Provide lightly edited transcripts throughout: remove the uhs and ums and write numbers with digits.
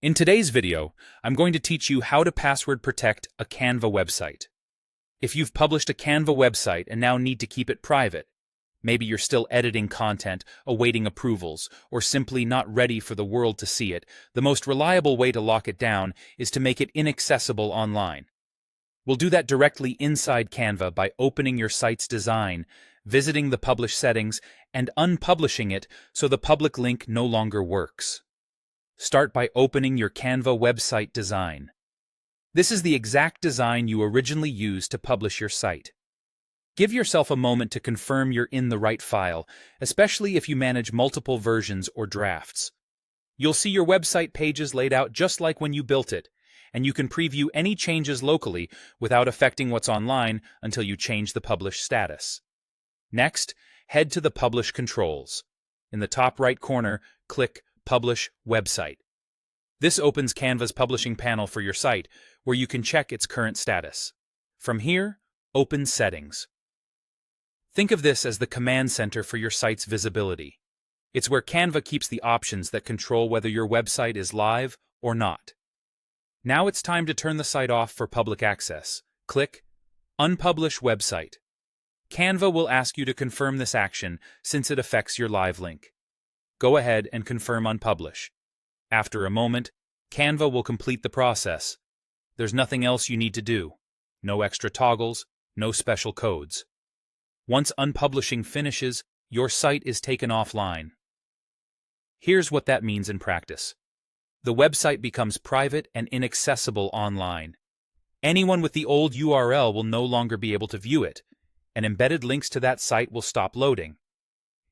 In today's video, I'm going to teach you how to password protect a Canva website. If you've published a Canva website and now need to keep it private, maybe you're still editing content, awaiting approvals, or simply not ready for the world to see it, the most reliable way to lock it down is to make it inaccessible online. We'll do that directly inside Canva by opening your site's design, visiting the publish settings, and unpublishing it so the public link no longer works. Start by opening your Canva website design. This is the exact design you originally used to publish your site. Give yourself a moment to confirm you're in the right file, especially if you manage multiple versions or drafts. You'll see your website pages laid out just like when you built it, and you can preview any changes locally without affecting what's online until you change the publish status. Next, head to the Publish controls. In the top right corner, click Publish Website. This opens Canva's publishing panel for your site, where you can check its current status. From here, open Settings. Think of this as the command center for your site's visibility. It's where Canva keeps the options that control whether your website is live or not. Now it's time to turn the site off for public access. Click Unpublish Website. Canva will ask you to confirm this action since it affects your live link. Go ahead and confirm Unpublish. After a moment, Canva will complete the process. There's nothing else you need to do. No extra toggles, no special codes. Once unpublishing finishes, your site is taken offline. Here's what that means in practice. The website becomes private and inaccessible online. Anyone with the old URL will no longer be able to view it, and embedded links to that site will stop loading.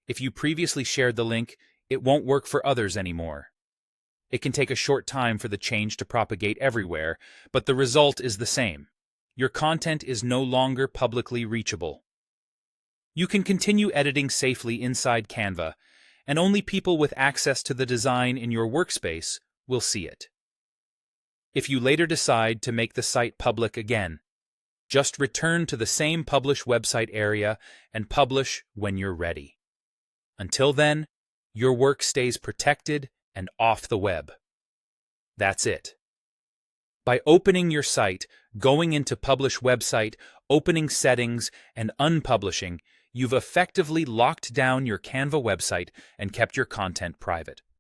If you previously shared the link, it won't work for others anymore. It can take a short time for the change to propagate everywhere, but the result is the same. Your content is no longer publicly reachable. You can continue editing safely inside Canva, and only people with access to the design in your workspace will see it. If you later decide to make the site public again, just return to the same Publish Website area and publish when you're ready. Until then, your work stays protected and off the web. That's it. By opening your site, going into Publish Website, opening Settings, and unpublishing, you've effectively locked down your Canva website and kept your content private.